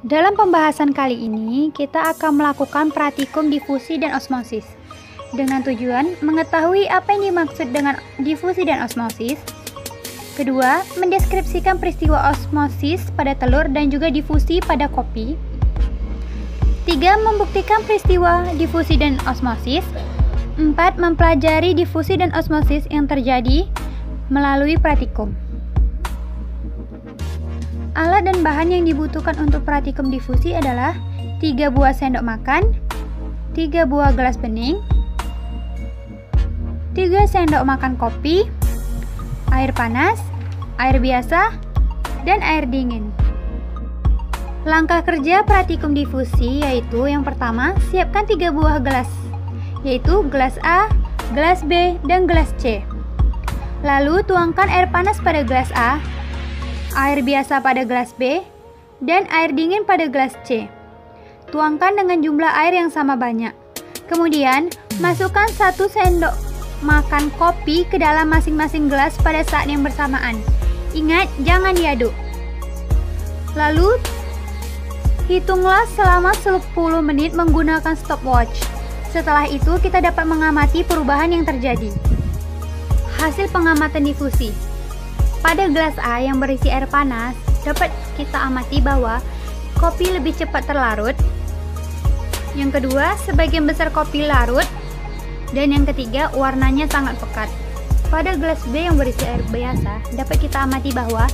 Dalam pembahasan kali ini, kita akan melakukan praktikum difusi dan osmosis dengan tujuan mengetahui apa yang dimaksud dengan difusi dan osmosis. Kedua, mendeskripsikan peristiwa osmosis pada telur dan juga difusi pada kopi. Tiga, membuktikan peristiwa difusi dan osmosis. Empat, mempelajari difusi dan osmosis yang terjadi melalui praktikum. Alat dan bahan yang dibutuhkan untuk praktikum difusi adalah 3 buah sendok makan, 3 buah gelas bening, 3 sendok makan kopi, air panas, air biasa, dan air dingin. Langkah kerja praktikum difusi yaitu yang pertama, siapkan 3 buah gelas, yaitu gelas A, gelas B, dan gelas C. Lalu tuangkan air panas pada gelas A, air biasa pada gelas B, dan air dingin pada gelas C. Tuangkan dengan jumlah air yang sama banyak. Kemudian, masukkan 1 sendok makan kopi ke dalam masing-masing gelas pada saat yang bersamaan. Ingat, jangan diaduk. Lalu, hitunglah selama 10 menit menggunakan stopwatch. Setelah itu, kita dapat mengamati perubahan yang terjadi. Hasil pengamatan difusi. Pada gelas A yang berisi air panas, dapat kita amati bahwa kopi lebih cepat terlarut. Yang kedua, sebagian besar kopi larut. Dan yang ketiga, warnanya sangat pekat. Pada gelas B yang berisi air biasa, dapat kita amati bahwa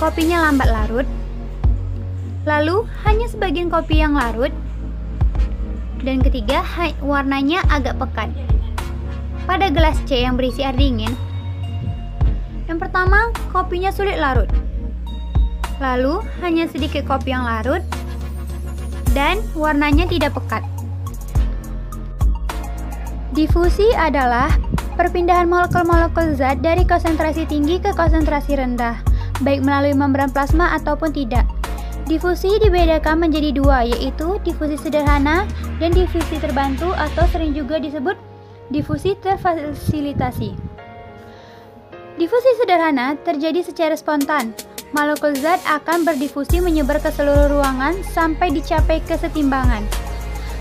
kopinya lambat larut. Lalu, hanya sebagian kopi yang larut. Dan ketiga, warnanya agak pekat. Pada gelas C yang berisi air dingin, yang pertama, kopinya sulit larut. Lalu, hanya sedikit kopi yang larut dan warnanya tidak pekat. Difusi adalah perpindahan molekul-molekul zat dari konsentrasi tinggi ke konsentrasi rendah, baik melalui membran plasma ataupun tidak. Difusi dibedakan menjadi dua, yaitu difusi sederhana dan difusi terbantu atau sering juga disebut difusi terfasilitasi. Difusi sederhana terjadi secara spontan. Molekul zat akan berdifusi menyebar ke seluruh ruangan sampai dicapai kesetimbangan.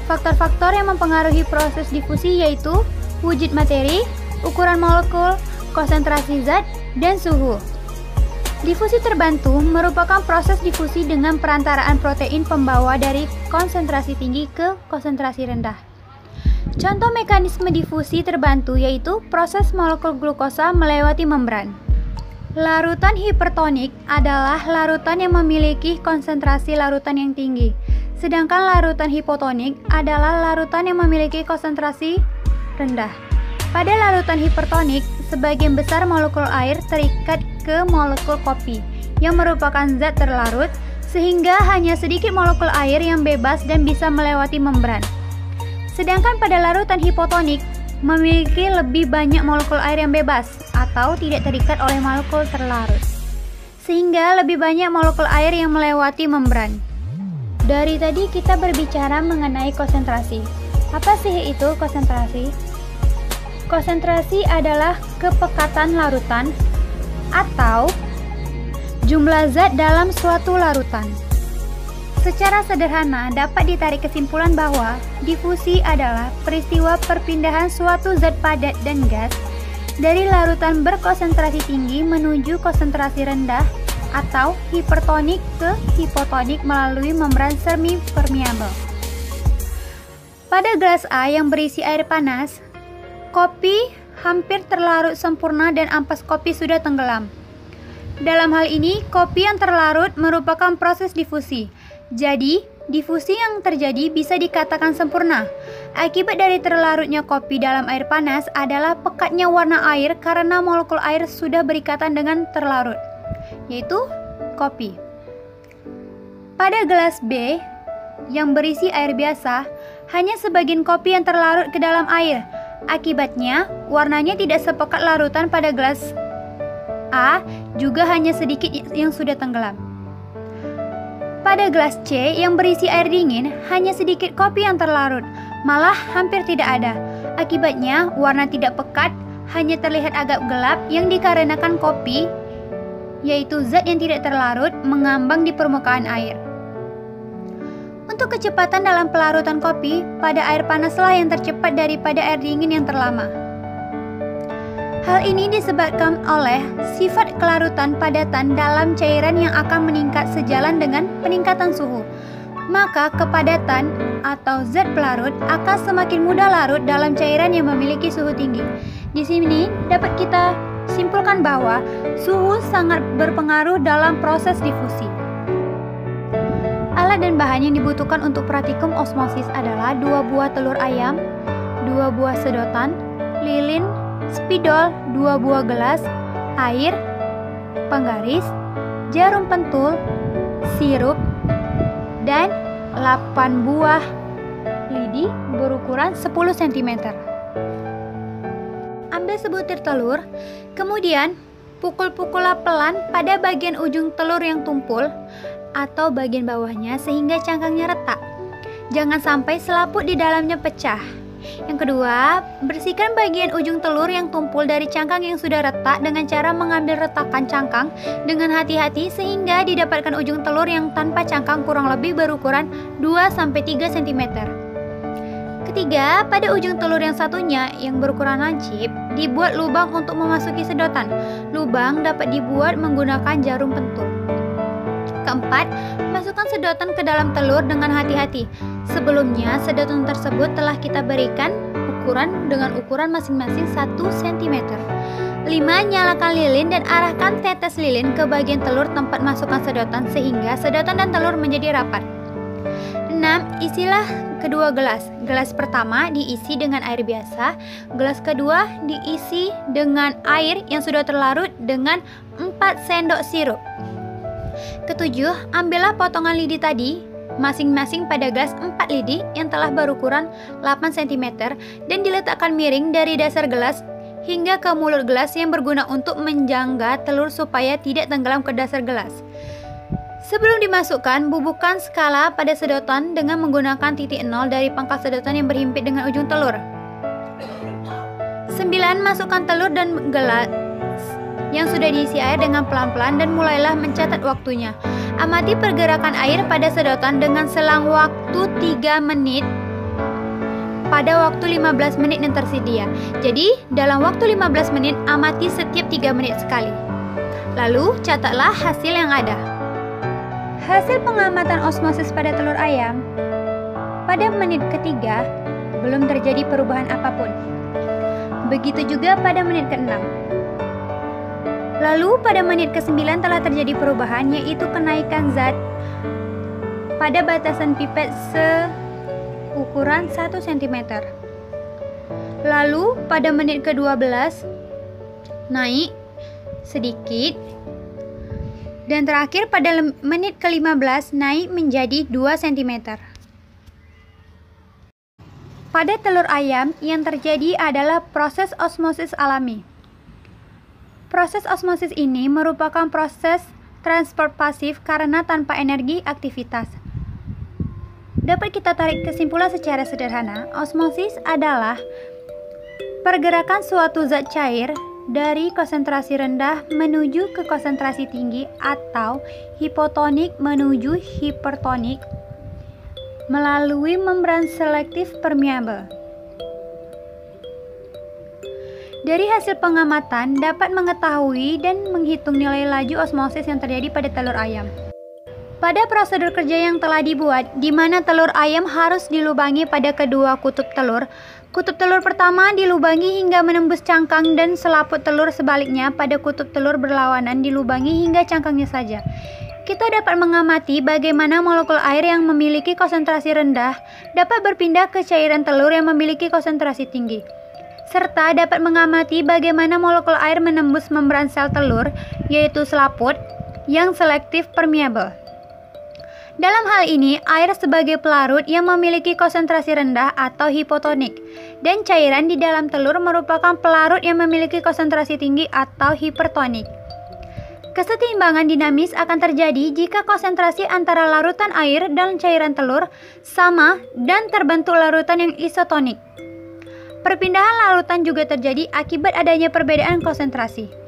Faktor-faktor yang mempengaruhi proses difusi yaitu wujud materi, ukuran molekul, konsentrasi zat, dan suhu. Difusi terbantu merupakan proses difusi dengan perantaraan protein pembawa dari konsentrasi tinggi ke konsentrasi rendah. Contoh mekanisme difusi terbantu yaitu proses molekul glukosa melewati membran. Larutan hipertonik adalah larutan yang memiliki konsentrasi larutan yang tinggi, sedangkan larutan hipotonik adalah larutan yang memiliki konsentrasi rendah. Pada larutan hipertonik, sebagian besar molekul air terikat ke molekul kopi, yang merupakan zat terlarut, sehingga hanya sedikit molekul air yang bebas dan bisa melewati membran. Sedangkan pada larutan hipotonik memiliki lebih banyak molekul air yang bebas atau tidak terikat oleh molekul terlarut, sehingga lebih banyak molekul air yang melewati membran. Dari tadi kita berbicara mengenai konsentrasi. Apa sih itu konsentrasi? Konsentrasi adalah kepekatan larutan atau jumlah zat dalam suatu larutan. Secara sederhana dapat ditarik kesimpulan bahwa difusi adalah peristiwa perpindahan suatu zat padat dan gas dari larutan berkonsentrasi tinggi menuju konsentrasi rendah atau hipertonik ke hipotonik melalui membran semi-permeabel. Pada gelas A yang berisi air panas, kopi hampir terlarut sempurna dan ampas kopi sudah tenggelam. Dalam hal ini, kopi yang terlarut merupakan proses difusi. Jadi, difusi yang terjadi bisa dikatakan sempurna. Akibat dari terlarutnya kopi dalam air panas adalah pekatnya warna air karena molekul air sudah berikatan dengan terlarut, yaitu kopi. Pada gelas B yang berisi air biasa, hanya sebagian kopi yang terlarut ke dalam air. Akibatnya, warnanya tidak sepekat larutan pada gelas A, juga hanya sedikit yang sudah tenggelam. Pada gelas C yang berisi air dingin, hanya sedikit kopi yang terlarut, malah hampir tidak ada. Akibatnya, warna tidak pekat, hanya terlihat agak gelap yang dikarenakan kopi, yaitu zat yang tidak terlarut, mengambang di permukaan air. Untuk kecepatan dalam pelarutan kopi, pada air panaslah yang tercepat daripada air dingin yang terlama. Hal ini disebabkan oleh sifat kelarutan padatan dalam cairan yang akan meningkat sejalan dengan peningkatan suhu. Maka kepadatan atau zat pelarut akan semakin mudah larut dalam cairan yang memiliki suhu tinggi. Di sini dapat kita simpulkan bahwa suhu sangat berpengaruh dalam proses difusi. Alat dan bahan yang dibutuhkan untuk praktikum osmosis adalah 2 buah telur ayam, 2 buah sedotan, lilin, spidol, 2 buah gelas, air, penggaris, jarum pentul, sirup, dan 8 buah lidi berukuran 10 cm. Ambil sebutir telur, kemudian pukul-pukullah pelan pada bagian ujung telur yang tumpul atau bagian bawahnya sehingga cangkangnya retak. Jangan sampai selaput di dalamnya pecah. Yang kedua, bersihkan bagian ujung telur yang tumpul dari cangkang yang sudah retak dengan cara mengambil retakan cangkang dengan hati-hati sehingga didapatkan ujung telur yang tanpa cangkang kurang lebih berukuran 2-3 cm. Ketiga, pada ujung telur yang satunya yang berukuran lancip, dibuat lubang untuk memasuki sedotan. Lubang dapat dibuat menggunakan jarum pentul. Keempat, masukkan sedotan ke dalam telur dengan hati-hati. Sebelumnya, sedotan tersebut telah kita berikan ukuran dengan ukuran masing-masing 1 cm. 5. Nyalakan lilin dan arahkan tetes lilin ke bagian telur tempat masukkan sedotan sehingga sedotan dan telur menjadi rapat. 6. Isilah kedua gelas. Gelas pertama diisi dengan air biasa, gelas kedua diisi dengan air yang sudah terlarut dengan 4 sendok sirup. Ketujuh, ambillah potongan lidi tadi masing-masing pada gelas 4 lidi yang telah berukuran 8 cm dan diletakkan miring dari dasar gelas hingga ke mulut gelas yang berguna untuk menjangga telur supaya tidak tenggelam ke dasar gelas. Sebelum dimasukkan, bubuhkan skala pada sedotan dengan menggunakan titik 0 dari pangkal sedotan yang berhimpit dengan ujung telur. 9. Masukkan telur dan gelas yang sudah diisi air dengan pelan-pelan dan mulailah mencatat waktunya. Amati pergerakan air pada sedotan dengan selang waktu 3 menit pada waktu 15 menit yang tersedia. Jadi, dalam waktu 15 menit, amati setiap 3 menit sekali. Lalu, catatlah hasil yang ada. Hasil pengamatan osmosis pada telur ayam, pada menit ketiga, belum terjadi perubahan apapun. Begitu juga pada menit ke-6. Lalu pada menit ke-9 telah terjadi perubahan, yaitu kenaikan zat pada batasan pipet seukuran 1 cm. Lalu pada menit ke-12 naik sedikit, dan terakhir pada menit ke-15 naik menjadi 2 cm. Pada telur ayam yang terjadi adalah proses osmosis alami. Proses osmosis ini merupakan proses transport pasif karena tanpa energi aktivitas. Dapat kita tarik kesimpulan secara sederhana, osmosis adalah pergerakan suatu zat cair dari konsentrasi rendah menuju ke konsentrasi tinggi atau hipotonik menuju hipertonik melalui membran selektif permeabel. Dari hasil pengamatan dapat mengetahui dan menghitung nilai laju osmosis yang terjadi pada telur ayam. Pada prosedur kerja yang telah dibuat, di mana telur ayam harus dilubangi pada kedua kutub telur pertama dilubangi hingga menembus cangkang dan selaput telur sebaliknya pada kutub telur berlawanan dilubangi hingga cangkangnya saja. Kita dapat mengamati bagaimana molekul air yang memiliki konsentrasi rendah dapat berpindah ke cairan telur yang memiliki konsentrasi tinggi, serta dapat mengamati bagaimana molekul air menembus membran sel telur, yaitu selaput, yang selektif permeabel. Dalam hal ini, air sebagai pelarut yang memiliki konsentrasi rendah atau hipotonik, dan cairan di dalam telur merupakan pelarut yang memiliki konsentrasi tinggi atau hipertonik. Kesetimbangan dinamis akan terjadi jika konsentrasi antara larutan air dan cairan telur sama dan terbentuk larutan yang isotonik. Perpindahan larutan juga terjadi akibat adanya perbedaan konsentrasi.